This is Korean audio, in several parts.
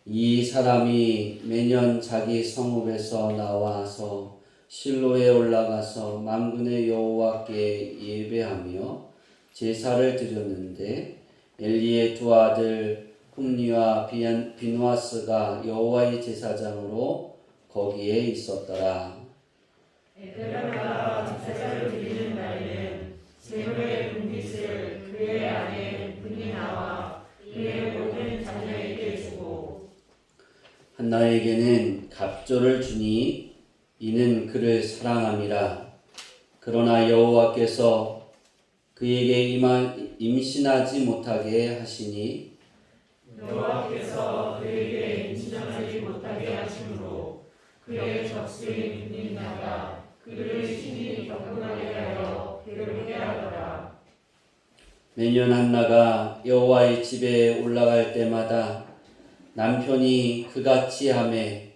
이 사람이 매년 자기 성읍에서 나와서 실로에 올라가서 만군의 여호와께 예배하며 제사를 드렸는데 엘리의 두 아들 훔니와 비누아스가 여호와의 제사장으로 거기에 있었더라. 에스라가 제사를 드리는 날에는 제물의 분깃을 그의 아내 분이나와 그의 모든 자녀에게 주고 한나에게는 갑조를 주니 이는 그를 사랑함이라. 그러나 여호와께서 그에게 임신하지 못하게 하시니 여호와께서 그에게 임신하지 못하게 하심으로 그의 적수인 분이나가 그를 심히 격분하게 하여 괴롭게 하더라. 매년 한나가 여호와의 집에 올라갈 때마다 남편이 그같이 하매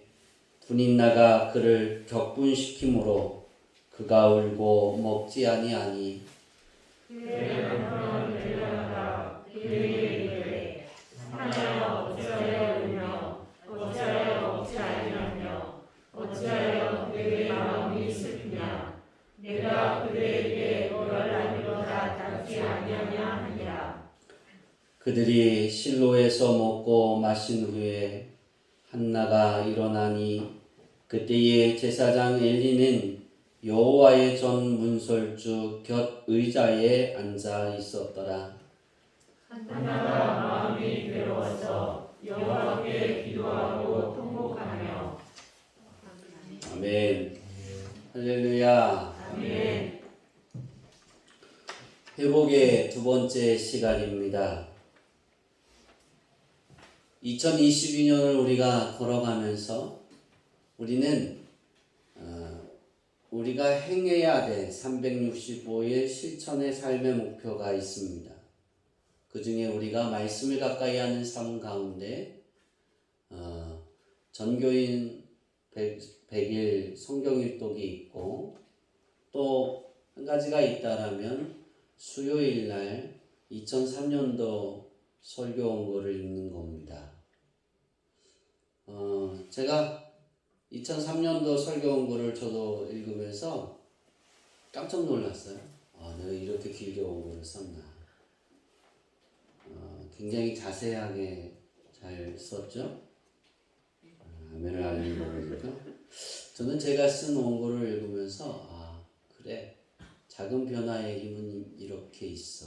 분인나가 그를 격분시키므로 그가 울고 먹지 아니하니 그의 남편 엘리야가 그에게 이르되 하나여 어찌하여 울며 어찌하여 먹지 아니하며 어찌하여 그에게 마음이 슬프냐 내가 그에게 벌하리로다 낫지 아니하냐 하니라. 그들이 실로에서 먹고 마신 후에 한나가 일어나니 그때에 제사장 엘리는 여호와의 전 문설주 곁 의자에 앉아 있었더라. 한나가 마음이 괴로워서 여호와께 기도하고 통곡하며 아멘. 할렐루야. 아멘. 회복의 두 번째 시간입니다. 2022년을 우리가 걸어가면서 우리는 우리가 행해야 될 365일 실천의 삶의 목표가 있습니다. 그 중에 우리가 말씀을 가까이 하는 삶 가운데 전교인 100일 성경 일독이 있고 또 한 가지가 있다라면 수요일 날 2003년도 설교 원고를 읽는 겁니다. 제가 2003년도 설교 원고를 저도 읽으면서 깜짝 놀랐어요. 내가 이렇게 길게 원고를 썼나. 굉장히 자세하게 잘 썼죠. 아멘을 알리는 거니까. 저는 제가 쓴 원고를 읽으면서 그래, 작은 변화의 힘은 이렇게 있어.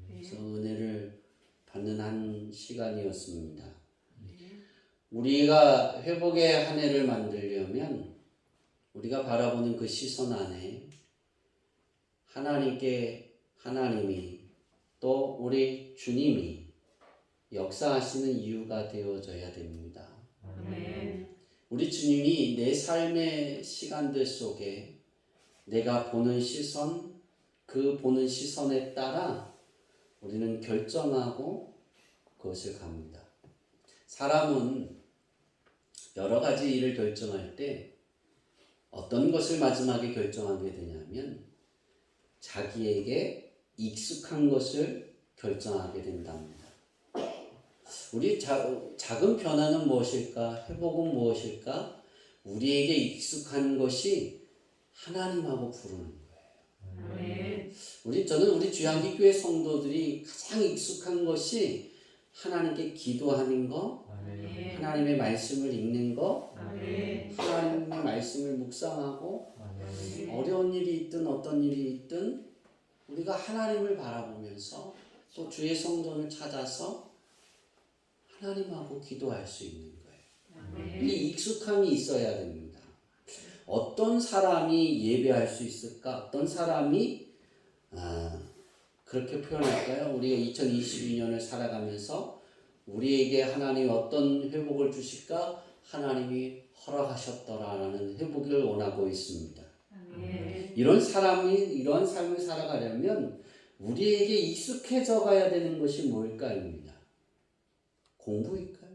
그래서 은혜를 받는 한 시간이었습니다. 우리가 회복의 한 해를 만들려면 우리가 바라보는 그 시선 안에 하나님이 또 우리 주님이 역사하시는 이유가 되어져야 됩니다. 아멘. 우리 주님이 내 삶의 시간들 속에 내가 보는 시선, 그 보는 시선에 따라 우리는 결정하고 그것을 갑니다. 사람은 여러 가지 일을 결정할 때 어떤 것을 마지막에 결정하게 되냐면 자기에게 익숙한 것을 결정하게 된답니다. 우리 작은 변화는 무엇일까? 회복은 무엇일까? 우리에게 익숙한 것이 하나님하고 부르는 거예요. 아멘. 저는 우리 주양기교회 성도들이 가장 익숙한 것이 하나님께 기도하는 거, 아멘. 하나님의 말씀을 읽는 거, 아멘. 하나님의 말씀을 묵상하고 아멘. 어려운 일이 있든 어떤 일이 있든 우리가 하나님을 바라보면서 또 주의 성전을 찾아서 하나님하고 기도할 수 있는 거예요. 아멘. 이 익숙함이 있어야 됩니다. 어떤 사람이 예배할 수 있을까? 어떤 사람이 그렇게 표현할까요? 우리가 2022년을 살아가면서 우리에게 하나님이 어떤 회복을 주실까? 하나님이 허락하셨더라라는 회복을 원하고 있습니다. 아멘. 이런 삶을 살아가려면 우리에게 익숙해져 가야 되는 것이 뭘까입니다. 공부일까요?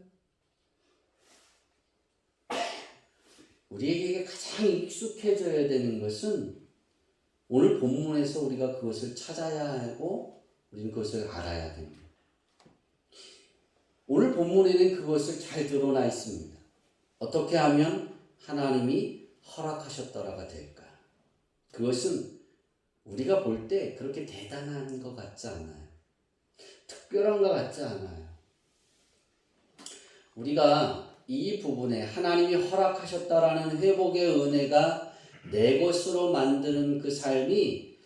우리에게 가장 익숙해져야 되는 것은 오늘 본문에서 우리가 그것을 찾아야 하고 우리는 그것을 알아야 됩니다. 오늘 본문에는 그것을 잘 드러나 있습니다. 어떻게 하면 하나님이 허락하셨더라가 될까? 그것은 우리가 볼 때 그렇게 대단한 것 같지 않아요. 특별한 것 같지 않아요. 우리가 이 부분에 하나님이 허락하셨다라는 회복의 은혜가 내 것으로 만드는 그 삶이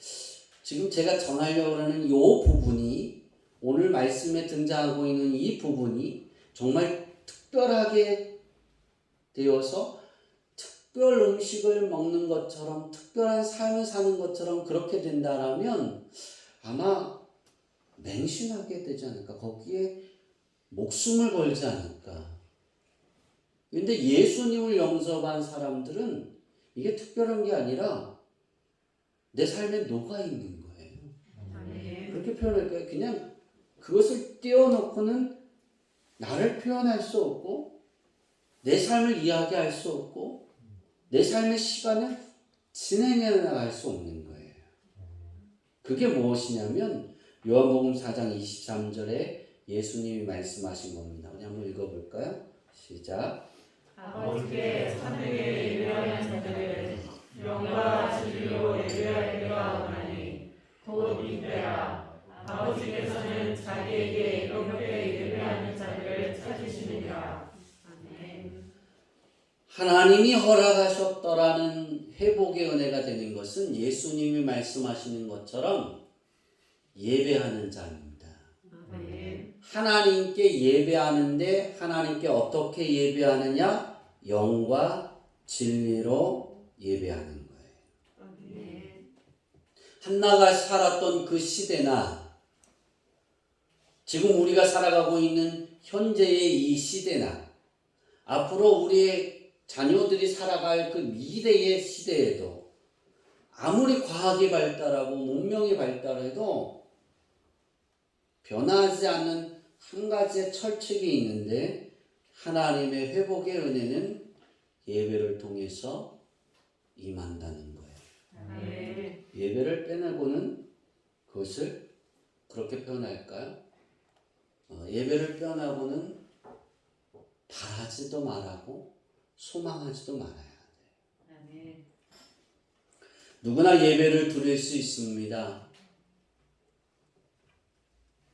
지금 제가 전하려고 하는 이 부분이 오늘 말씀에 등장하고 있는 이 부분이 정말 특별하게 되어서 특별 음식을 먹는 것처럼 특별한 삶을 사는 것처럼 그렇게 된다라면 아마 맹신하게 되지 않을까? 거기에 목숨을 걸지 않을까? 근데 예수님을 영접한 사람들은 이게 특별한 게 아니라 내 삶에 녹아 있는 거예요. 아멘. 그렇게 표현할까요? 그냥 그것을 떼어놓고는 나를 표현할 수 없고 내 삶을 이야기할 수 없고 내 삶의 시간을 진행해 나갈 수 없는 거예요. 그게 무엇이냐면 요한복음 4장 23절에 예수님이 말씀하신 겁니다. 우리 한번 읽어볼까요? 시작. 아버지께 참되게 예배하는 자들을 영과 진리로 예배할 때가 오나니 곧 이때라. 아버지께서는 자기에게 이렇게 예배하는 자들을 찾으시느니라. 아멘. 하나님이 허락하셨더라는 회복의 은혜가 되는 것은 예수님이 말씀하시는 것처럼 예배하는 자입니다. 아멘. 하나님께 예배하는데 하나님께 어떻게 예배하느냐? 영과 진리로 예배하는 거예요. 아멘. 한나가 살았던 그 시대나 지금 우리가 살아가고 있는 현재의 이 시대나 앞으로 우리의 자녀들이 살아갈 그 미래의 시대에도 아무리 과학이 발달하고 문명이 발달해도 변하지 않는 한 가지의 철칙이 있는데 하나님의 회복의 은혜는 예배를 통해서 임한다는 거예요. 아멘. 예배를 빼내고는 그것을 그렇게 표현할까요? 예배를 빼내고는 바라지도 말하고 소망하지도 말아야 돼요. 아멘. 누구나 예배를 드릴 수 있습니다.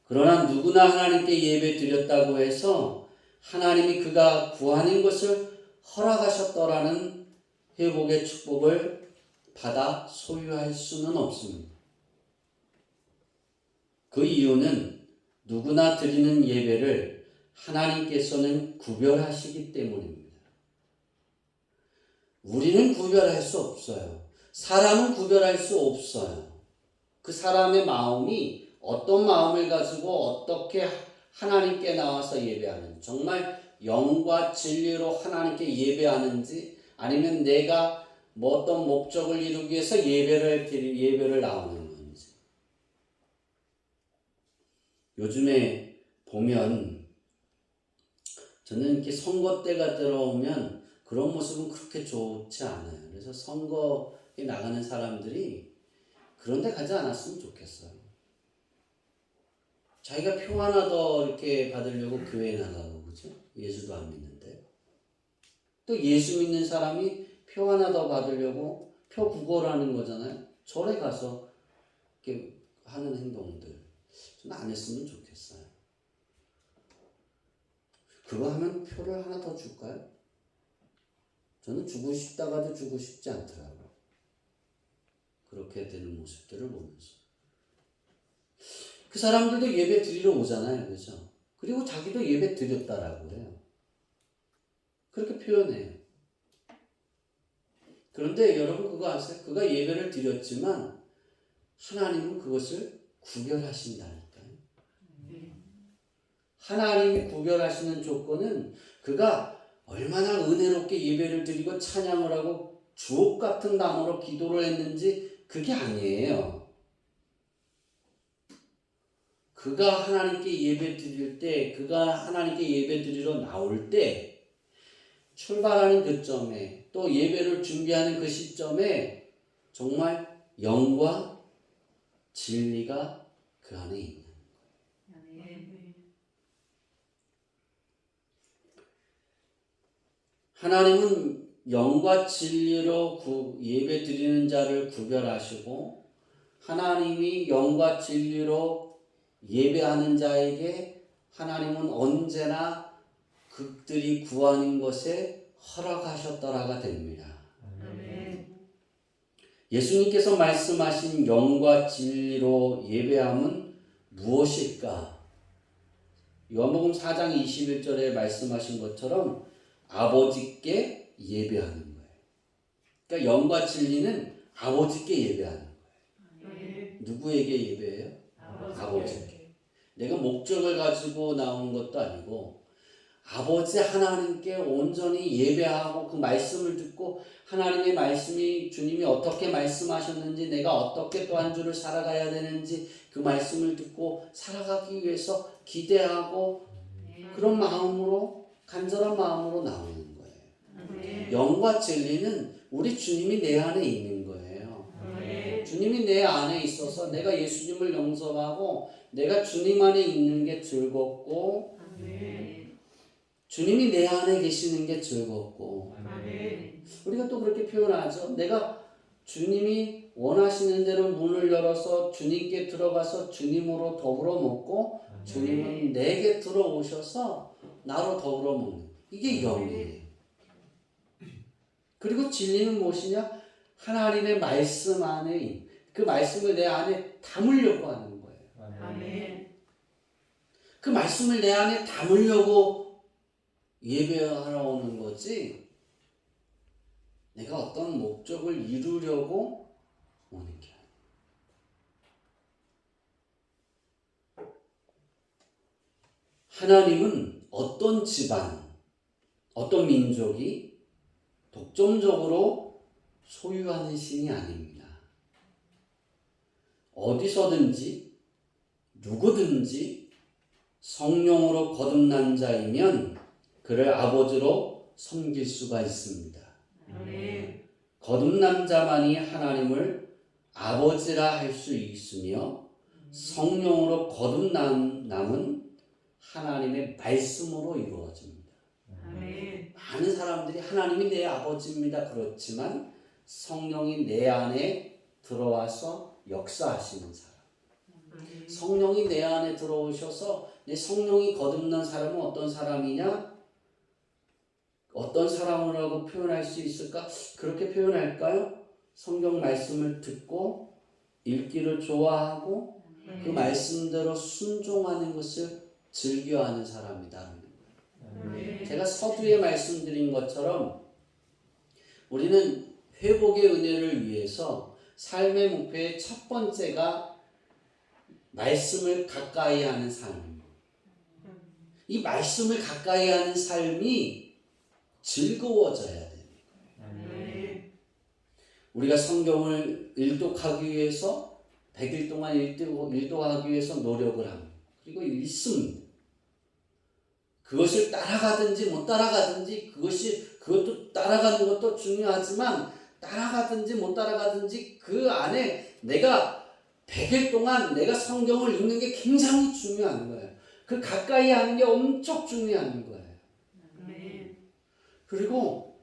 그러나 누구나 하나님께 예배 드렸다고 해서 하나님이 그가 구하는 것을 허락하셨더라는 회복의 축복을 받아 소유할 수는 없습니다. 그 이유는 누구나 드리는 예배를 하나님께서는 구별하시기 때문입니다. 우리는 구별할 수 없어요. 사람은 구별할 수 없어요. 그 사람의 마음이 어떤 마음을 가지고 어떻게 하나님께 나와서 예배하는지, 정말 영과 진리로 하나님께 예배하는지, 아니면 내가 뭐 어떤 목적을 이루기 위해서 예배를 나오는 건지. 요즘에 보면 저는 이렇게 선거 때가 들어오면 그런 모습은 그렇게 좋지 않아요. 그래서 선거에 나가는 사람들이 그런 데 가지 않았으면 좋겠어요. 자기가 표 하나 더 이렇게 받으려고 교회에 나가고, 그죠? 예수도 안 믿는데. 또 예수 믿는 사람이 표 하나 더 받으려고 표 구걸하는 거잖아요. 절에 가서 이렇게 하는 행동들. 저는 안 했으면 좋겠어요. 그거 하면 표를 하나 더 줄까요? 저는 주고 싶다가도 주고 싶지 않더라고요. 그렇게 되는 모습들을 보면서. 그 사람들도 예배 드리러 오잖아요. 그죠? 그리고 자기도 예배 드렸다라고 해요. 그렇게 표현해요. 그런데 여러분 그거 아세요? 그가 예배를 드렸지만 하나님은 그것을 구별하신다니까요. 하나님이 구별하시는 조건은 그가 얼마나 은혜롭게 예배를 드리고 찬양을 하고 주옥 같은 단어로 기도를 했는지 그게 아니에요. 그가 하나님께 예배 드릴 때, 그가 하나님께 예배 드리러 나올 때, 출발하는 그 점에, 또 예배를 준비하는 그 시점에 정말 영과 진리가 그 안에 있는 거예요. 아멘. 하나님은 영과 진리로 예배 드리는 자를 구별하시고 하나님이 영과 진리로 예배하는 자에게 하나님은 언제나 그들이 구하는 것에 허락하셨더라가 됩니다. 아멘. 예수님께서 말씀하신 영과 진리로 예배함은 무엇일까? 요한복음 4장 21절에 말씀하신 것처럼 아버지께 예배하는 거예요. 그러니까 영과 진리는 아버지께 예배하는 거예요. 아멘. 누구에게 예배해요? 아버지께. 내가 목적을 가지고 나온 것도 아니고 아버지 하나님께 온전히 예배하고 그 말씀을 듣고 하나님의 말씀이 주님이 어떻게 말씀하셨는지 내가 어떻게 또 한 주를 살아가야 되는지 그 말씀을 듣고 살아가기 위해서 기대하고 그런 마음으로 간절한 마음으로 나오는 거예요. 아멘. 영과 진리는 우리 주님이 내 안에 있는 거예요. 아멘. 주님이 내 안에 있어서 내가 예수님을 영접하고 내가 주님 안에 있는 게 즐겁고 아멘. 주님이 내 안에 계시는 게 즐겁고 아멘. 우리가 또 그렇게 표현하죠. 내가 주님이 원하시는 대로 문을 열어서 주님께 들어가서 주님으로 더불어 먹고 주님은 내게 들어오셔서 나로 더불어 먹는 이게 영이에요. 그리고 진리는 무엇이냐? 하나님의 말씀 안에 그 말씀을 내 안에 담으려고 하는 거예요. 아멘. 그 말씀을 내 안에 담으려고 예배하러 오는 거지 내가 어떤 목적을 이루려고 오는 게 아니에요. 하나님은 어떤 집안, 어떤 민족이 독점적으로 소유하는 신이 아닙니다. 어디서든지 누구든지 성령으로 거듭난 자이면 그를 아버지로 섬길 수가 있습니다. 아멘. 거듭난 자만이 하나님을 아버지라 할 수 있으며 성령으로 거듭남은 하나님의 말씀으로 이루어집니다. 아멘. 많은 사람들이 하나님이 내 아버지입니다. 그렇지만 성령이 내 안에 들어와서 역사하시는 사람. 성령이 내 안에 들어오셔서 내 성령이 거듭난 사람은 어떤 사람이냐? 어떤 사람이라고 표현할 수 있을까? 그렇게 표현할까요? 성경 말씀을 듣고 읽기를 좋아하고 그 말씀대로 순종하는 것을 즐겨하는 사람이다. 제가 서두에 말씀드린 것처럼 우리는 회복의 은혜를 위해서 삶의 목표의 첫 번째가 말씀을 가까이 하는 삶입니다. 이 말씀을 가까이 하는 삶이 즐거워져야 됩니다. 우리가 성경을 일독하기 위해서 100일 동안 일독하기 위해서 노력을 합니다. 그리고 읽습니다. 그것을 따라가든지 못 따라가든지 그것도 따라가는 것도 중요하지만 따라가든지 못 따라가든지 그 안에 내가 100일 동안 내가 성경을 읽는 게 굉장히 중요한 거예요. 그 가까이 하는 게 엄청 중요한 거예요. 그리고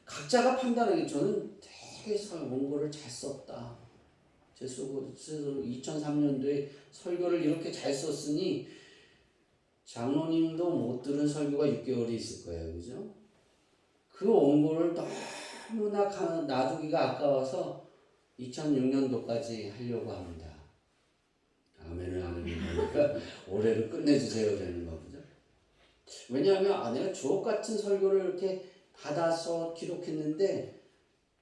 각자가 판단하기 저는 되게 원고를 잘 썼다. 제 2003년도에 설교를 이렇게 잘 썼으니 장로님도 못 들은 설교가 6개월이 있을 거예요. 그죠? 그 원고를 너무나 놔두기가 아까워서 2006년도까지 하려고 합니다. 아멘을 하는 거니까 올해를 끝내주세요 되는 거죠. 왜냐하면 내가 주옥같은 설교를 이렇게 받아서 기록했는데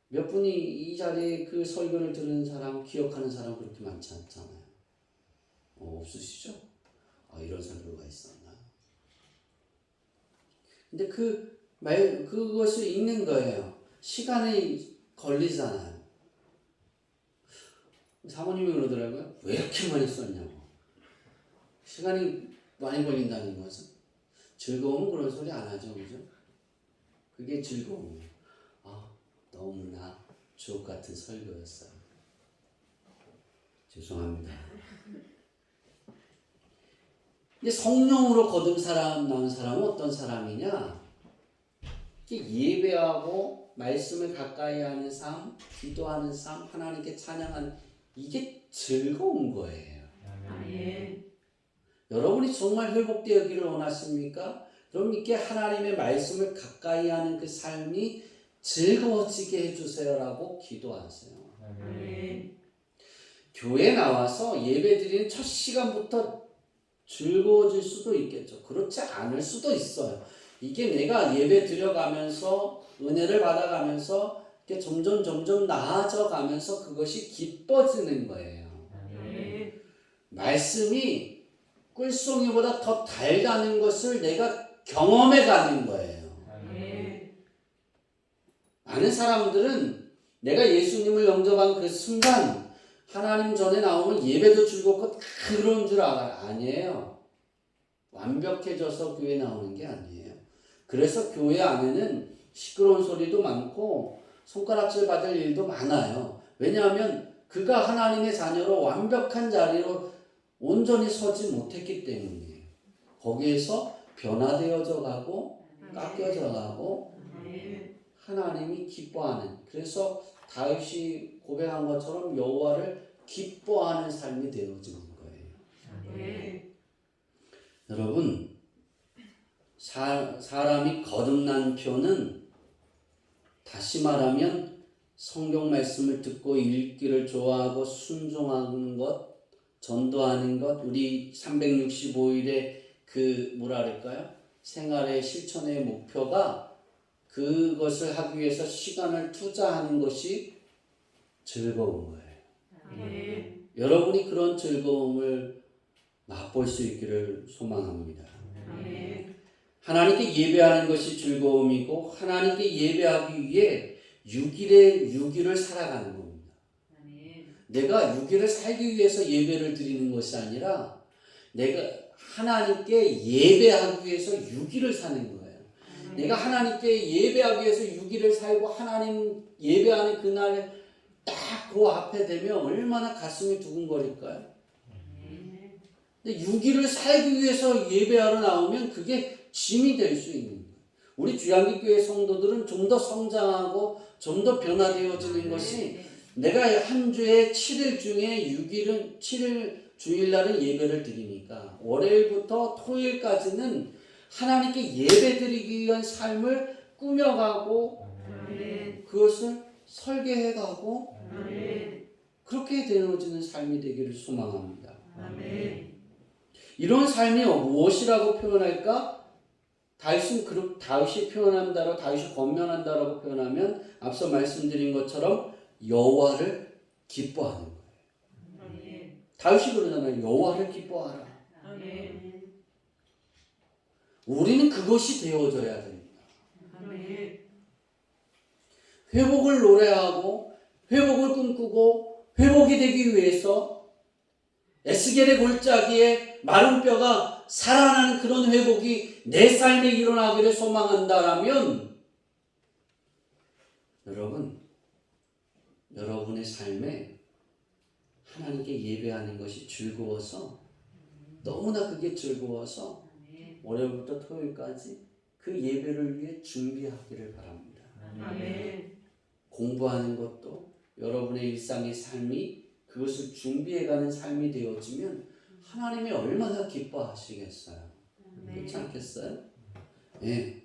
몇 분이 이 자리에 그 설교를 들은 사람, 기억하는 사람 그렇게 많지 않잖아요. 없으시죠? 이런 설교가 있었나? 근데 그것을 읽는 거예요. 시간이 걸리잖아요. 사모님이 그러더라고요. 왜 이렇게 많이 썼냐고. 시간이 많이 걸린다는 거죠. 즐거움은 그런 소리 안 하죠. 그죠? 그게 즐거움이에요. 너무나 주옥 같은 설교였어요. 죄송합니다. 근데 성령으로 나온 사람은 어떤 사람이냐? 이렇게 예배하고 말씀을 가까이 하는 삶, 기도하는 삶, 하나님께 찬양하는 이게 즐거운 거예요. 아멘. 여러분이 정말 회복되기를 원하십니까? 그럼 이렇게 하나님의 말씀을 가까이 하는 그 삶이 즐거워지게 해주세요라고 기도하세요. 아멘. 교회 나와서 예배 드리는 첫 시간부터 즐거워질 수도 있겠죠. 그렇지 않을 수도 있어요. 이게 내가 예배 드려가면서 은혜를 받아가면서 이렇게 점점 나아져 가면서 그것이 기뻐지는 거예요. 아멘. 말씀이 꿀송이보다 더 달다는 것을 내가 경험해 가는 거예요. 아멘. 많은 사람들은 내가 예수님을 영접한 그 순간 하나님 전에 나오면 예배도 즐겁고 다 그런 줄 알아요. 아니에요. 완벽해져서 교회 나오는 게 아니에요. 그래서 교회 안에는 시끄러운 소리도 많고 손가락질 받을 일도 많아요. 왜냐하면 그가 하나님의 자녀로 완벽한 자리로 온전히 서지 못했기 때문이에요. 거기에서 변화되어져 가고 깎여져 가고 아멘. 하나님이 기뻐하는, 그래서 다윗이 고백한 것처럼 여호와를 기뻐하는 삶이 되어지는 거예요. 아멘. 여러분, 사람이 거듭난 표는 다시 말하면 성경 말씀을 듣고 읽기를 좋아하고 순종하는 것, 전도하는 것, 우리 365일의 그 뭐라 그럴까요? 생활의 실천의 목표가 그것을 하기 위해서 시간을 투자하는 것이 즐거운 거예요. 아멘. 여러분이 그런 즐거움을 맛볼 수 있기를 소망합니다. 아멘. 하나님께 예배하는 것이 즐거움이고 하나님께 예배하기 위해 6일을 살아가는 겁니다. 아멘. 내가 6일을 살기 위해서 예배를 드리는 것이 아니라 내가 하나님께 예배하기 위해서 6일을 사는 거예요. 내가 하나님께 예배하기 위해서 6일을 살고 하나님 예배하는 그날 딱 그 앞에 되면 얼마나 가슴이 두근거릴까요? 근데 6일을 살기 위해서 예배하러 나오면 그게 짐이 될 수 있는 거예요. 우리 주양기교회 성도들은 좀 더 성장하고 좀 더 변화되어지는 것이 내가 한 주에 7일 중에 6일은 7일 주일날은 예배를 드리니까 월요일부터 토요일까지는 하나님께 예배 드리기 위한 삶을 꾸며가고 아멘. 그것을 설계해가고 아멘. 그렇게 되어지는 삶이 되기를 소망합니다. 아멘. 이런 삶이 무엇이라고 표현할까? 다윗이 표현한다고, 다윗이 권면한다라고 표현하면 앞서 말씀드린 것처럼 여호와를 기뻐하는 거예요. 아멘. 다윗이 그러잖아요. 여호와를 기뻐하라. 아멘. 우리는 그것이 되어져야 됩니다. 아멘. 회복을 노래하고 회복을 꿈꾸고 회복이 되기 위해서 에스겔의 골짜기에 마른 뼈가 살아나는 그런 회복이 내 삶에 일어나기를 소망한다라면 여러분의 삶에 하나님께 예배하는 것이 즐거워서 너무나 그게 즐거워서 월요일부터 토요일까지 그 예배를 위해 준비하기를 바랍니다. 아멘. 공부하는 것도 여러분의 일상의 삶이 그것을 준비해가는 삶이 되어지면 하나님이 얼마나 기뻐하시겠어요. 그렇지 않겠어요? 예.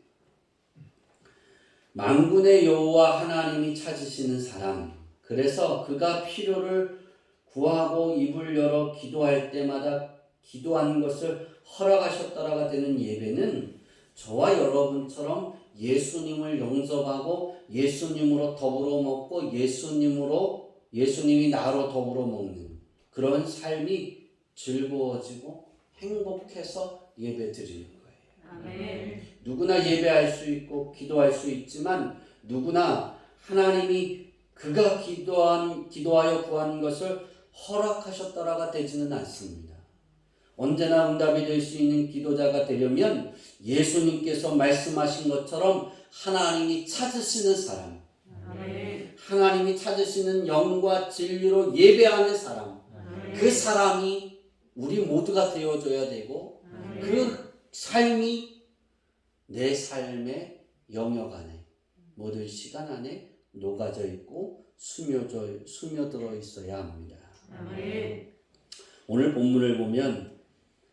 만군의 여호와 하나님이 찾으시는 사람, 그래서 그가 필요를 구하고 입을 열어 기도할 때마다 기도한 것을 허락하셨다라가 되는 예배는 저와 여러분처럼 예수님을 영접하고 예수님으로 더불어 먹고 예수님이 나로 더불어 먹는 그런 삶이 즐거워지고 행복해서 예배 드리는 거예요. 아멘. 누구나 예배할 수 있고 기도할 수 있지만 누구나 하나님이 그가 기도하여 구한 것을 허락하셨다라가 되지는 않습니다. 언제나 응답이 될 수 있는 기도자가 되려면 예수님께서 말씀하신 것처럼 하나님이 찾으시는 사람, 아멘. 하나님이 찾으시는 영과 진리로 예배하는 사람, 그 사람이 우리 모두가 되어줘야 되고 그 삶이 내 삶의 영역 안에, 모든 시간 안에 녹아져 있고 스며들어 있어야 합니다. 아멘. 오늘 본문을 보면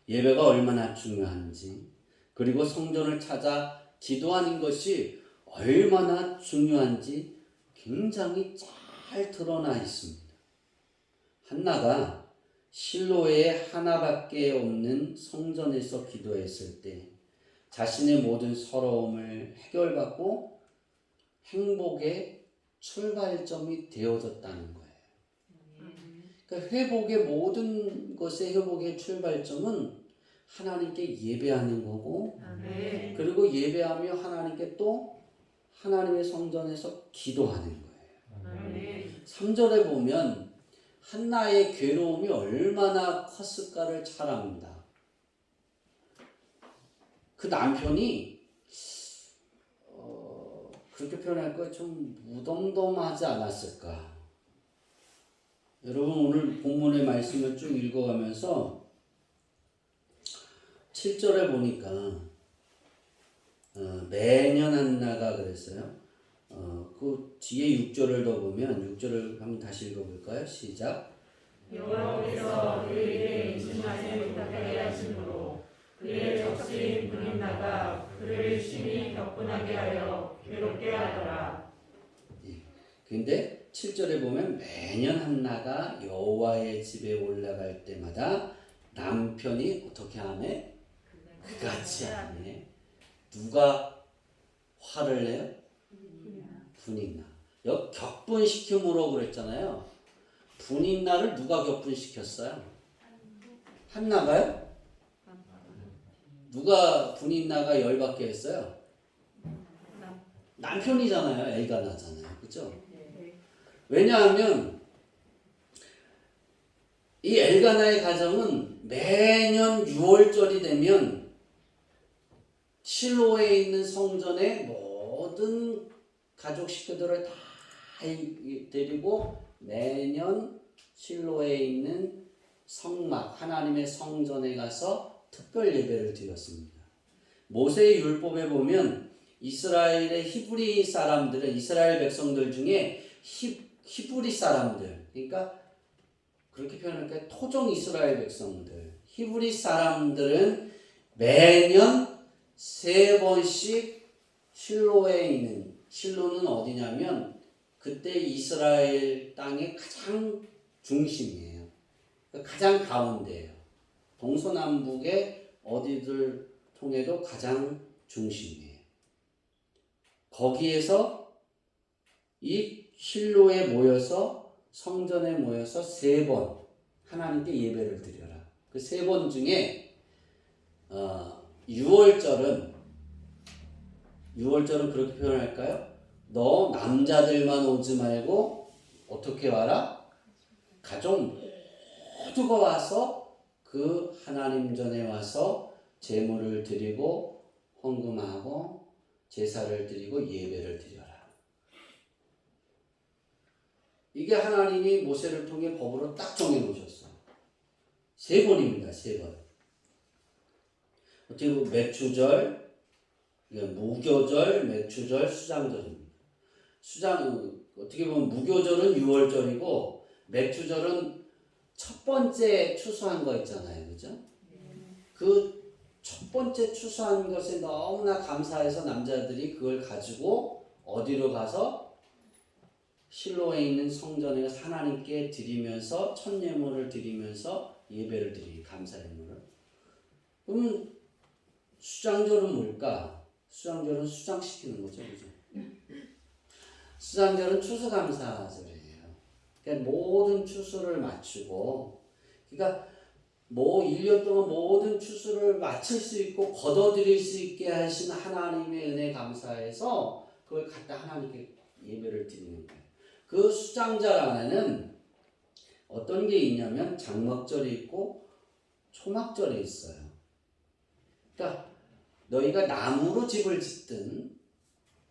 예배가 얼마나 중요한지, 그리고 성전을 찾아 기도하는 것이 얼마나 중요한지 굉장히 잘 드러나 있습니다. 한나가 실로에 하나밖에 없는 성전에서 기도했을 때 자신의 모든 서러움을 해결받고 행복의 출발점이 되어졌다는 거예요. 그러니까 회복의 모든 것의 회복의 출발점은 하나님께 예배하는 거고, 아멘. 그리고 예배하며 하나님께 또 하나님의 성전에서 기도하는 거예요. 아멘. 3절에 보면 한나의 괴로움이 얼마나 컸을까를 찰합니다. 그 남편이 그렇게 표현할 거 좀 무덤덤하지 않았을까. 여러분 오늘 본문의 말씀을 쭉 읽어가면서 7절에 보니까 매년 한나가 그랬어요. 그 뒤에 6절을 더 보면 6절을 한번 다시 읽어볼까요? 시작. 여호와께서 그에게 임신하지 못하게 하심으로 그의 적신 분인나가 그를 심히 격분하게 하여 괴롭게 하더라. 근데 7절에 보면 매년 한나가 여호와의 집에 올라갈 때마다 남편이 어떻게 하네? 그같이 하네. 누가 화를 내요? 분인나. 여기 격분시킴으로 그랬잖아요. 분인나를 누가 격분시켰어요? 한나가요? 누가 분인나가 열받게 했어요? 남편이잖아요. 엘가나잖아요. 그죠? 왜냐하면 이 엘가나의 가정은 매년 6월절이 되면 실로에 있는 성전의 모든 가족 식구들을 다 데리고 매년 실로에 있는 성막 하나님의 성전에 가서 특별 예배를 드렸습니다. 모세의 율법에 보면 이스라엘의 히브리 사람들은 이스라엘 백성들 중에 히브리 사람들, 그러니까 그렇게 표현할까요? 토종 이스라엘 백성들, 히브리 사람들은 매년 3번씩 실로에 있는, 실로는 어디냐면 그때 이스라엘 땅의 가장 중심이에요. 가장 가운데예요. 동서남북의 어디들 통해도 가장 중심이에요. 거기에서 이 실로에 모여서 성전에 모여서 3번 하나님께 예배를 드려라. 그 3번 중에 6월절은 그렇게 표현할까요? 너 남자들만 오지 말고 어떻게 와라? 가족 모두가 와서 그 하나님 전에 와서 제물을 드리고 헌금하고 제사를 드리고 예배를 드려라. 이게 하나님이 모세를 통해 법으로 딱 정해놓으셨어요. 3번입니다. 3번. 어떻게 보면 매추절, 무교절, 매추절, 수장절입니다. 어떻게 보면 무교절은 6월절이고 매추절은 첫 번째 추수한 거 있잖아요. 그죠? 그 첫 번째 추수한 것에 너무나 감사해서 남자들이 그걸 가지고 어디로 가서 실로에 있는 성전에 가서 하나님께 드리면서 첫 예물을 드리면서 예배를 드리는 감사 예물을. 그럼 수장절은 뭘까? 수장절은 수장시키는 거죠. 그죠? 수장절은 추수감사절이에요. 그러니까 모든 추수를 마치고, 그러니까 1년 동안 모든 추수를 마칠 수 있고 거둬들일 수 있게 하신 하나님의 은혜 감사해서 그걸 갖다 하나님께 예배를 드리는 거예요. 그 수장절 안에는 어떤 게 있냐면 장막절이 있고 초막절이 있어요. 그러니까 너희가 나무로 집을 짓든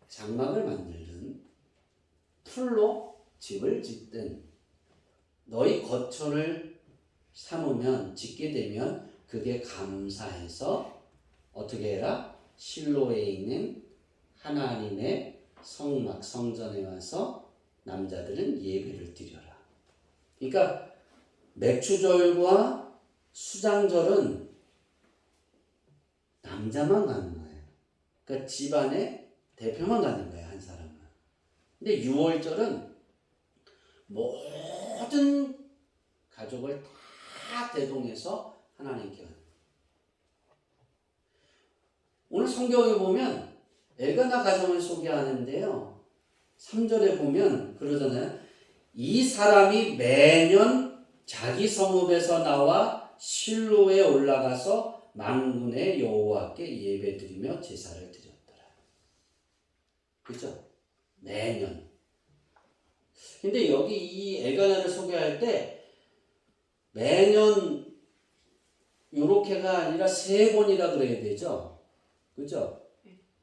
장막을 만들든 풀로 집을 짓든 너희 거처를 삼으면 짓게 되면 그게 감사해서 어떻게 해라? 실로에 있는 하나님의 성막 성전에 와서 남자들은 예배를 드려라. 그러니까 맥추절과 수장절은 남자만 가는 거예요. 그러니까 집안의 대표만 가는 거예요, 한 사람은. 근데 유월절은 모든 가족을 다 대동해서 하나님께 가는 거예요. 오늘 성경에 보면 엘가나 가정을 소개하는데요. 3절에 보면 그러잖아요. 이 사람이 매년 자기 성읍에서 나와 실로에 올라가서 만군의 여호와께 예배드리며 제사를 드렸더라. 그렇죠? 매년. 근데 여기 이 엘가나를 소개할 때 매년 요렇게가 아니라 3번이라 그래야 되죠. 그죠?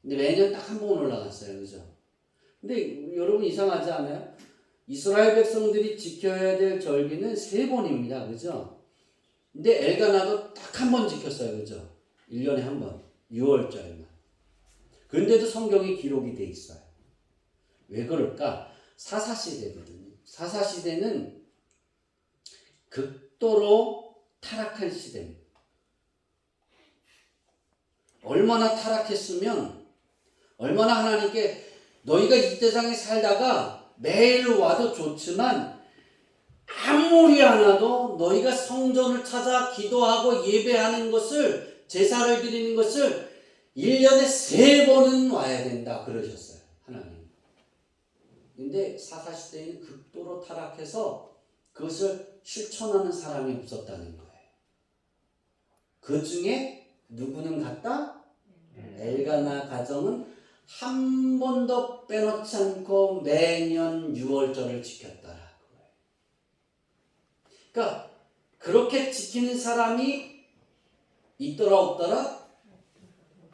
근데 매년 딱 한 번 올라갔어요. 그죠? 근데 여러분 이상하지 않아요? 이스라엘 백성들이 지켜야 될 절기는 3번입니다. 그죠? 근데 엘가나도 딱 한 번 지켰어요. 그죠? 1년에 한 번. 6월절만. 그런데도 성경에 기록이 돼 있어요. 왜 그럴까? 사사시대거든요. 사사시대는 극도로 타락한 시대입니다. 얼마나 타락했으면 얼마나 하나님께 너희가 이 세상에 살다가 매일 와도 좋지만 아무리 안 와도 너희가 성전을 찾아 기도하고 예배하는 것을 제사를 드리는 것을 1년에 3번은 와야 된다 그러셨어요. 하나님. 근데 사사시대에는 극도로 타락해서 그것을 실천하는 사람이 없었다는 거예요. 그 중에 누구는 갔다? 엘가나 가정은 한 번도 빼놓지 않고 매년 6월절을 지켰더라. 그러니까 그렇게 지키는 사람이 있더라 없더라?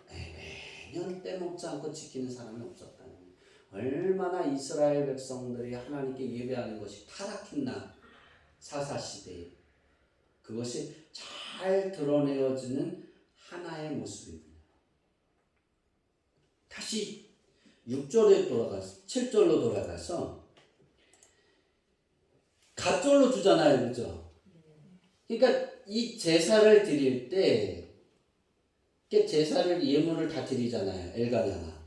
매년 빼먹지 않고 지키는 사람이 없었다는 거예요. 얼마나 이스라엘 백성들이 하나님께 예배하는 것이 타락했나 사사시대에. 그것이 잘 드러내어지는 하나의 모습입니다. 다시 6절에 돌아가서 7절로 돌아가서 갑절로 주잖아요. 그죠? 그러니까 이 제사를 드릴 때 제사를 예물을 다 드리잖아요. 엘가나가.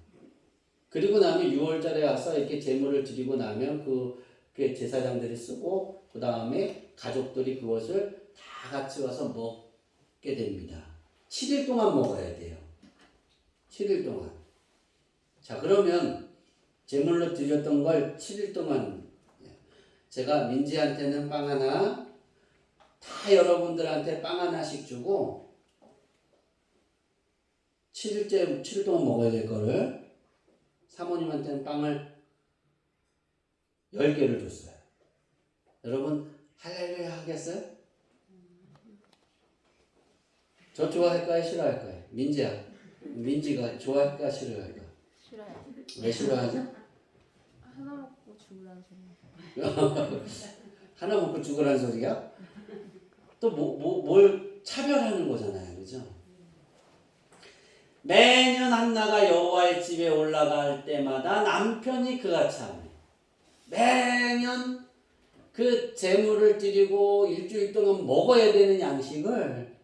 그리고 나면 6월절에 와서 이렇게 제물을 드리고 나면 그 제사장들이 쓰고 그 다음에 가족들이 그것을 다 같이 와서 먹게 됩니다. 7일 동안 먹어야 돼요. 7일 동안. 자, 그러면 제물로 드렸던 걸 7일 동안 제가 민지한테는 빵 하나, 다 여러분들한테 빵 하나씩 주고 7일 동안 먹어야 될 거를 사모님한테는 빵을 10개를 줬어요. 여러분 할렐루야 하겠어요? 저 좋아할까요? 싫어할까요? 민지가 좋아할까? 싫어할까? 싫어요. 왜 싫어하죠? 하나 먹고 죽으라는 소리. 하나 먹고 죽으라는 소리야? 또 뭘 차별하는 거잖아요. 그죠? 매년 한나가 여호와의 집에 올라갈 때마다 남편이 그같이 하네. 매년 그 제물을 드리고 일주일 동안 먹어야 되는 양식을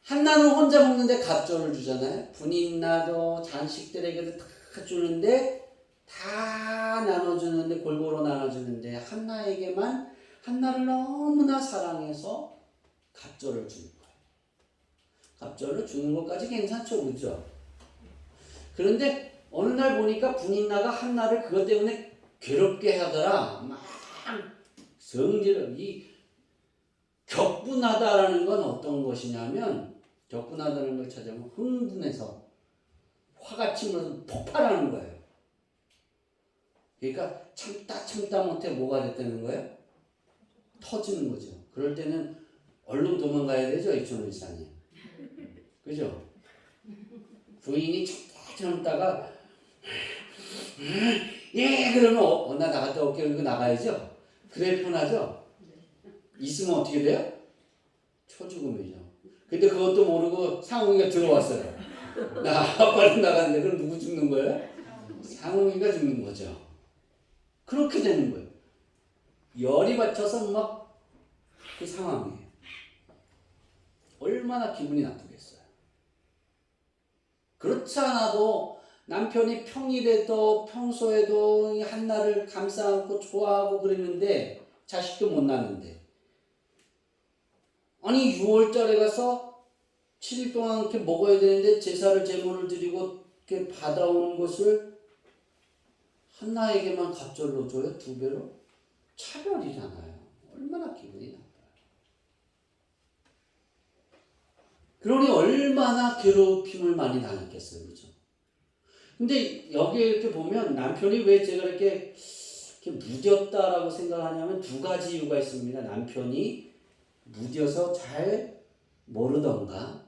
한나는 혼자 먹는데 갑절을 주잖아요. 분이 나도 자식들에게도 다 주는데 다 나눠주는데 골고루 나눠주는데 한나에게만 한나를 너무나 사랑해서 갑절을 주는 거예요. 갑절을 주는 것까지 괜찮죠, 그죠? 그런데 어느 날 보니까 분인나가 한나를 그것 때문에 괴롭게 하더라. 막 성질을 이 격분하다라는 건 어떤 것이냐면 격분하다는 걸 찾아보면 흥분해서 화가 치면서 폭발하는 거예요. 그러니까 참다 못해 뭐가 됐다는 거예요? 터지는 거죠. 그럴 때는 얼른 도망가야 되죠, 이촌 의사님. 그죠? 부인이 참다가 예 그러면 나 나갔다 올게 그러고 나가야죠. 그래 편하죠? 있으면 어떻게 돼요? 초죽음이죠. 근데 그것도 모르고 상욱이가 들어왔어요. 나 아빠는 나갔는데 그럼 누구 죽는 거예요? 상웅이가 죽는 거죠. 그렇게 되는 거예요. 열이 받쳐서 막 그 상황이에요. 얼마나 기분이 나쁘겠어요. 그렇지 않아도 남편이 평일에도 평소에도 한나를 감싸 안고 좋아하고 그랬는데 자식도 못 낳는데 아니 6월달에 가서 7일 동안 이렇게 먹어야 되는데 제사를 제물을 드리고 이렇게 받아오는 것을 한나에게만 갑절로 줘요? 2배로? 차별이잖아요. 얼마나 기분이 나빠요. 그러니 얼마나 괴롭힘을 많이 당했겠어요. 그죠? 근데 여기에 이렇게 보면 남편이 왜 제가 이렇게 무뎠다라고 생각하냐면 2가지 이유가 있습니다. 남편이 무뎌서 잘 모르던가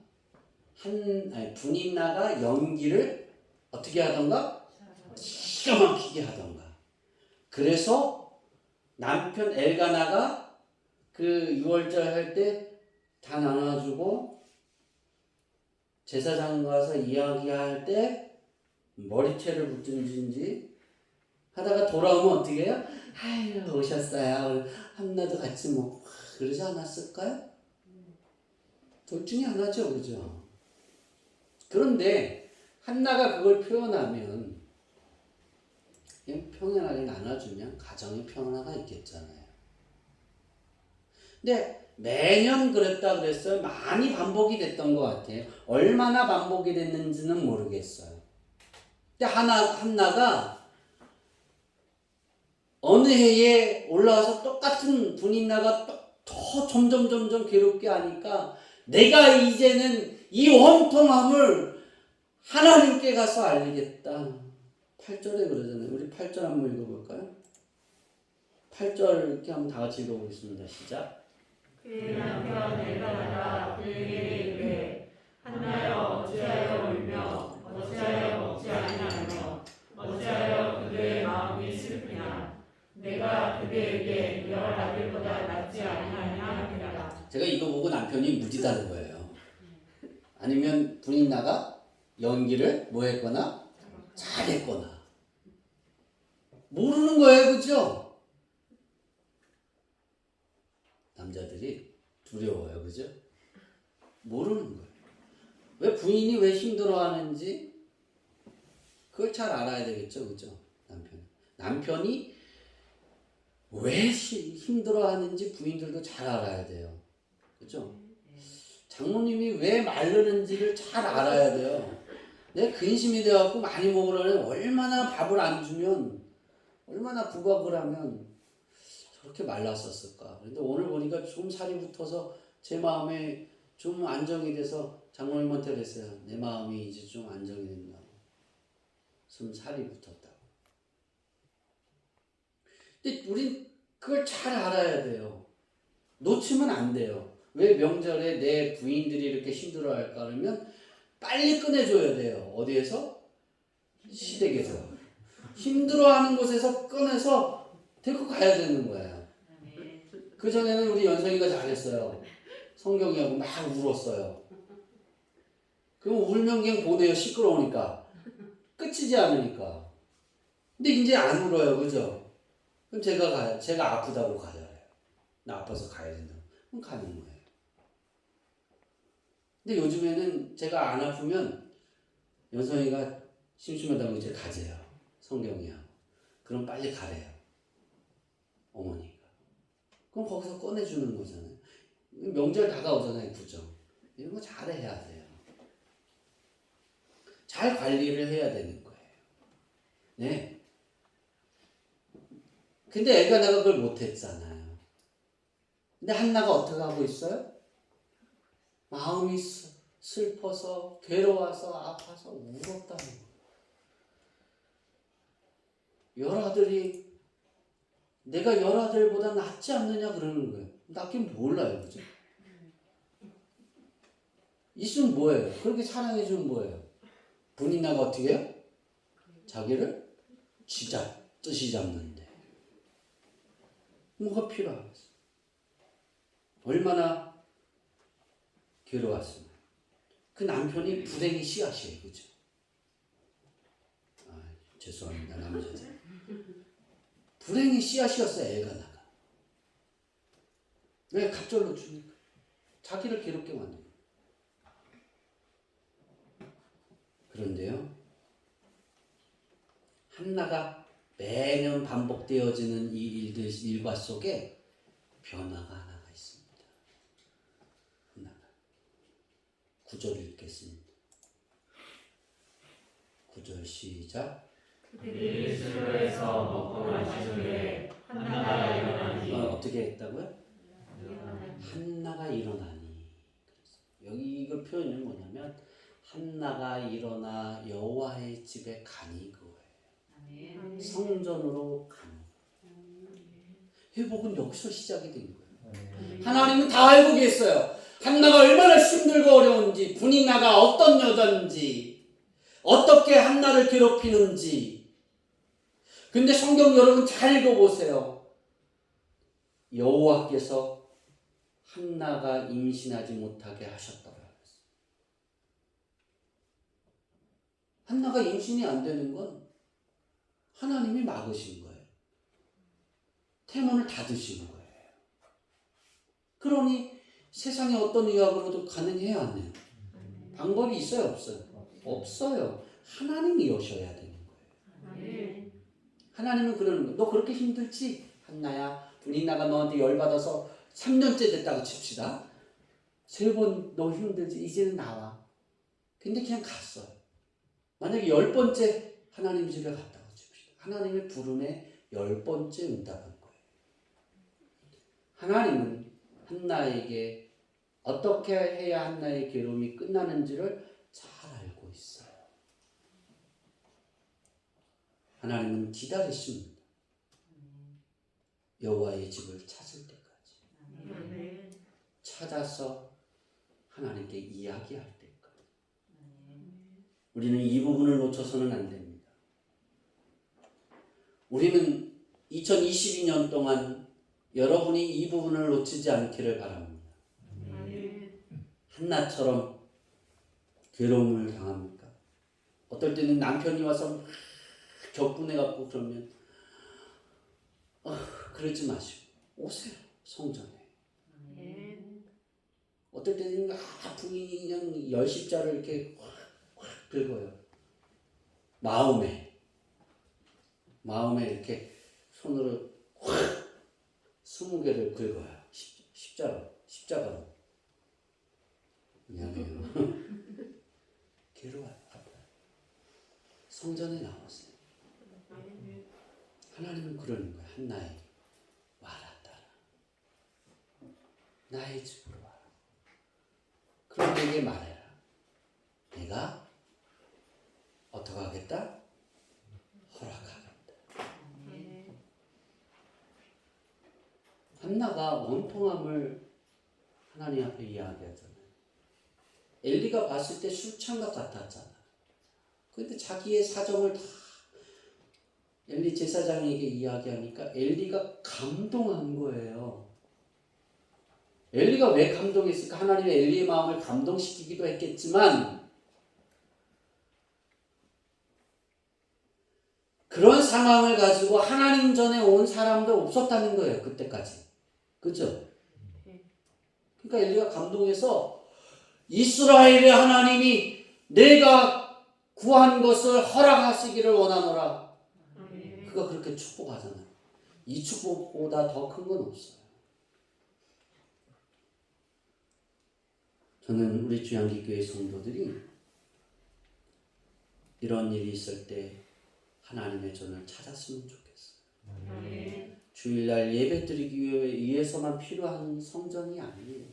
분인나가 연기를 어떻게 하던가 기가 막히게 하던가. 그래서 남편 엘가나가 그 6월절 할 때 다 나눠주고 제사장 가서 이야기할 때 머리채를 붙든지 하다가 돌아오면 어떻게 해요? 아유 오셨어요. 한나도 같이 먹고 그러지 않았을까요? 둘 중에 하나죠. 그죠? 그런데 한나가 그걸 표현하면 그냥 평안하게 나눠주면 가정의 평화가 있겠잖아요. 근데 매년 그랬다 그랬어요. 많이 반복이 됐던 것 같아요. 얼마나 반복이 됐는지는 모르겠어요. 근데 한나가 어느 해에 올라와서 똑같은 분인나가 더 점점 괴롭게 하니까 내가 이제는 이 원통함을 하나님께 가서 알리겠다. 8절에 그러잖아요. 우리 8절 한번 읽어볼까요? 8절 이렇게 한번 다 같이 읽어보겠습니다. 시작. 그의 남편 엘가나가 그에게 이르되 한나여 어찌하여 울며 어찌하여 먹지 아니하며 어찌하여 그대의 마음이 슬프냐 내가 그대에게 열 아들보다 낫지 아니하냐 하니라. 제가 이거 보고 남편이 무지다는 거예요. 아니면 분인나가 연기를 뭐 했거나 잘했거나 모르는 거예요. 그죠? 남자들이 두려워요. 그죠? 모르는 거예요. 왜 부인이 왜 힘들어하는지 그걸 잘 알아야 되겠죠. 그죠? 남편이 왜 힘들어하는지 부인들도 잘 알아야 돼요. 그죠? 장모님이 왜 마르는지를 잘 알아야 돼요. 내 근심이 돼갖고 많이 먹으라면 얼마나 밥을 안 주면 얼마나 구박을 하면 저렇게 말랐었을까. 그런데 오늘 보니까 좀 살이 붙어서 제 마음에 좀 안정이 돼서 장모님한테 그랬어요. 내 마음이 이제 좀 안정이 된다고. 좀 살이 붙었다고. 근데 우린 그걸 잘 알아야 돼요. 놓치면 안 돼요. 왜 명절에 내 부인들이 이렇게 힘들어할까 그러면 빨리 꺼내줘야 돼요. 어디에서? 시댁에서. 힘들어하는 곳에서 꺼내서 데리고 가야 되는 거예요. 그전에는 우리 연성이가 잘했어요. 성경이하고 막 울었어요. 그럼 울면 그냥 보내요. 시끄러우니까. 끝이지 않으니까. 근데 이제 안 울어요. 그죠? 그럼 제가 아프다고 가잖아요. 나 아파서 가야 된다고. 그럼 가는 거예요. 근데 요즘에는 제가 안 아프면 연성이가 심심하다고 이제 가재요. 성경이하고. 그럼 빨리 가래요. 어머니가. 그럼 거기서 꺼내주는 거잖아요. 명절 다가오잖아요. 구정. 이런 거 잘해야 돼요. 잘 관리를 해야 되는 거예요. 네. 근데 엘가나가 그걸 못했잖아요. 근데 한나가 어떻게 하고 있어요? 마음이 슬퍼서 괴로워서 아파서 울었다는 거예요. 열아들이 내가 열아들보다 낫지 않느냐 그러는 거예요. 낫긴 몰라요. 그죠? 있으면 뭐예요? 그렇게 사랑해주면 뭐예요? 분인나가 어떻게 해요? 자기를 뜻이 잡는데 뭐가 필요하겠어? 얼마나 괴로웠으면. 그 남편이 불행의 씨앗이에요. 그죠? 아, 죄송합니다. 남자들. 불행의 씨앗이었어요. 엘가나가. 왜? 갑절로 주니까. 자기를 괴롭게 만든 거예요. 그런데요. 한나가 매년 반복되어지는 이 일과 속에 변화가 하나가 있습니다. 한나가 9절 읽겠습니다. 9절 시작. 그들이 실로에서 먹고 마시는데 한나가 일어나니 어떻게 했다고요? 한나가 일어나니. 여기 이거 표현이 뭐냐면 한나가 일어나 여호와의 집에 가니 그거예요. 성전으로 가니. 회복은 여기서 시작이 된 거예요. 하나님은 다 알고 계셨어요. 한나가 얼마나 힘들고 어려운지, 분이나가 어떤 여자인지, 어떻게 한나를 괴롭히는지. 근데 성경 여러분 잘 읽어보세요. 여호와께서 한나가 임신하지 못하게 하셨다고 했어요. 한나가 임신이 안 되는 건 하나님이 막으신 거예요. 태문을 닫으신 거예요. 그러니 세상에 어떤 의학으로도 가능해야 안 해요? 방법이 있어요? 없어요? 없어요. 하나님이 여셔야 되는 거예요. 하나님은 그러는 거예요. 너 그렇게 힘들지? 한나야, 분이나가 너한테 열받아서 3년째 됐다고 칩시다. 3번 너 힘들지? 이제는 나와. 근데 그냥 갔어요. 만약에 10번째 하나님 집에 갔다고 칩시다. 하나님의 부름에 10번째 응답한 거예요. 하나님은 한나에게 어떻게 해야 한나의 괴로움이 끝나는지를 잘 알고 있어요. 하나님은 기다리십니다. 여호와의 집을 찾을 때까지. 찾아서 하나님께 이야기할 때까지. 우리는 이 부분을 놓쳐서는 안 됩니다. 우리는 2022년 동안 여러분이 이 부분을 놓치지 않기를 바랍니다. 한나처럼 괴로움을 당합니까? 어떨 때는 남편이 와서 격분해갖고 그러면 그러지 마시고 오세요. 성전에. 어떨 때는 부인이 그냥 열십자를 이렇게 확 긁어요. 마음에 이렇게 손으로 확 20개를 긁어요. 십자가로. 미안해요. 괴로워요. 성전에 나왔어요. 하나님은 그러는 거예요. 한나에게 와라 따라. 나의 집으로 와라. 그럼 내게 말해라. 내가 어떻게 하겠다? 허락하겠다. 한나가 원통함을 하나님 앞에 이야기하잖아요. 엘리가 봤을 때 술창각 같았잖아. 그런데 자기의 사정을 다 엘리 제사장에게 이야기하니까 엘리가 감동한 거예요. 엘리가 왜 감동했을까? 하나님이 엘리의 마음을 감동시키기도 했겠지만 그런 상황을 가지고 하나님 전에 온 사람도 없었다는 거예요. 그때까지. 그죠? 그러니까 엘리가 감동해서 이스라엘의 하나님이 내가 구한 것을 허락하시기를 원하노라. 그가 그렇게 축복하잖아요. 이 축복보다 더 큰 건 없어요. 저는 우리 주양기교회 성도들이 이런 일이 있을 때 하나님의 전을 찾았으면 좋겠어요. 주일날 예배드리기 위해서만 필요한 성전이 아니에요.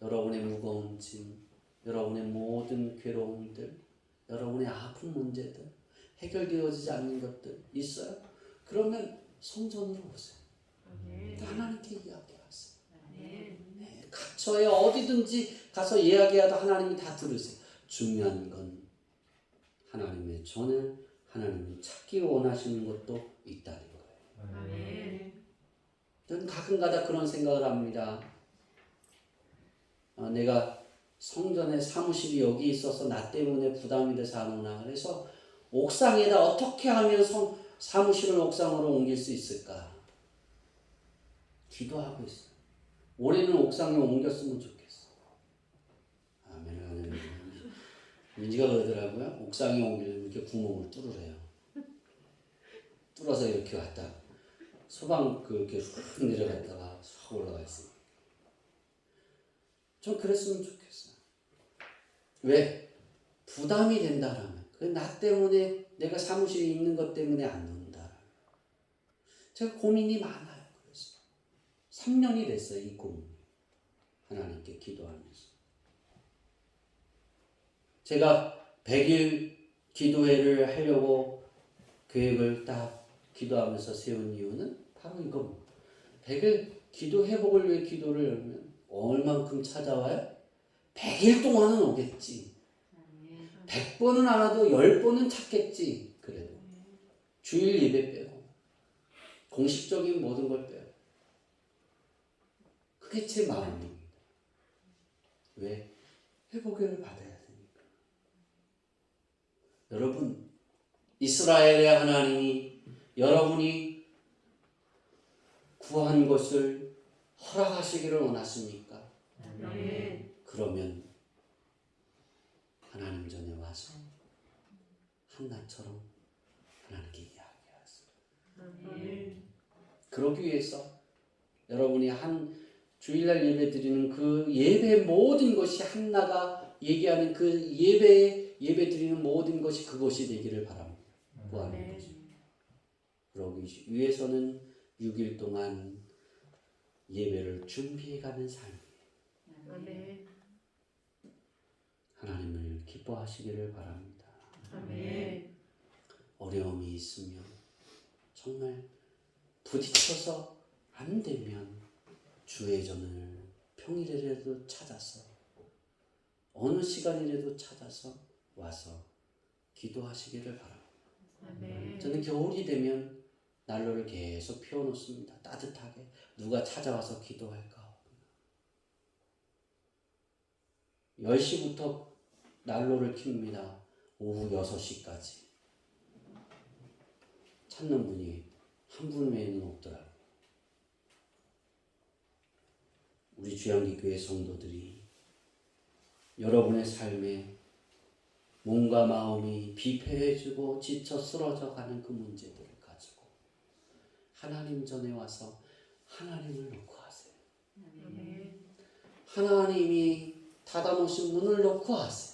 여러분의 무거운 짐, 여러분의 모든 괴로움들, 여러분의 아픈 문제들, 해결되어지지 않는 것들 있어요? 그러면 성전으로 오세요. 하나님께 이야기하세요. 갇혀야 어디든지 가서 이야기해도 하나님이 다 들으세요. 중요한 건 하나님의 전을 하나님이 찾기 원하시는 것도 있다는 거예요. 저는 가끔가다 그런 생각을 합니다. 내가 성전에 사무실이 여기 있어서 나 때문에 부담이 돼서 안 오나. 그래서 옥상에다 어떻게 하면 사무실을 옥상으로 옮길 수 있을까? 기도하고 있어요. 올해는 옥상에 옮겼으면 좋겠어. 아멘, 아멘. 민지가 그러더라고요. 옥상에 옮기려면 이렇게 구멍을 뚫으래요. 뚫어서 이렇게 갔다. 소방 그렇게 훅 내려갔다가 싹 올라가 있어요. 좀 그랬으면 좋겠어요. 왜? 부담이 된다라면. 나 때문에 내가 사무실에 있는 것 때문에 안 논다. 제가 고민이 많아요. 그래서 3년이 됐어요. 이 고민이. 하나님께 기도하면서. 제가 100일 기도회를 하려고 계획을 딱 기도하면서 세운 이유는 바로 이겁니다. 100일 기도 회복을 위해 기도를 열면 얼만큼 찾아와요? 100일 동안은 오겠지. 100번은 안 와도 10번은 찾겠지. 그래도 주일 예배 빼고 공식적인 모든 걸 빼고. 그게 제 마음입니다. 왜? 회복을 받아야 되니까. 여러분, 이스라엘의 하나님이 여러분이 구한 것을 허락하시기를 원하십니까? 그러면 하나님 전에 와서 한나처럼 하나님께 이야기하세요. 그러기 위해서 여러분이 한 주일날 예배 드리는 그 예배의 모든 것이 한나가 얘기하는 그 예배 드리는 모든 것이 그것이 되기를 바랍니다. 구하는 거죠. 그러기 위해서는 6일 동안 예배를 준비해가는 삶이에요. 하나님을 기뻐하시기를 바랍니다. 어려움이 있으면 정말 부딪혀서 안 되면 주의 전을 평일이라도 찾아서 어느 시간이라도 찾아서 와서 기도하시기를 바랍니다. 저는 겨울이 되면 난로를 계속 피워놓습니다. 따뜻하게 누가 찾아와서 기도할까? 10시부터 난로를 킵니다. 오후 6시까지. 찾는 분이 한 분 외에는 없더라고요. 우리 주양기 교회 성도들이 여러분의 삶에 몸과 마음이 비폐해지고 지쳐 쓰러져 가는 그 문제들을 가지고 하나님 전에 와서 하나님을 놓고 하세요. 하나님이 닫아놓으신 문을 놓고 하세요.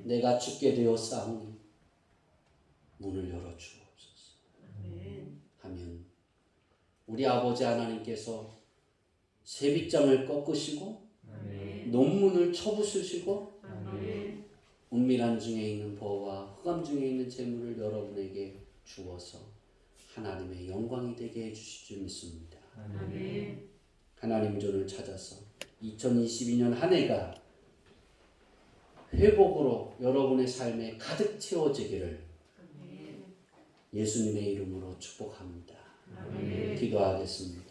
내가 죽게 되었사오니 문을 열어주옵소서 하면 우리 아버지 하나님께서 세빗장을 꺾으시고 논문을 쳐부수시고 은밀한 중에 있는 보화와 흑암 중에 있는 재물을 여러분에게 주어서 하나님의 영광이 되게 해주실 줄 믿습니다. 하나님 전을 찾아서 2022년 한 해가 회복으로 여러분의 삶에 가득 채워지기를 예수님의 이름으로 축복합니다. 기도하겠습니다.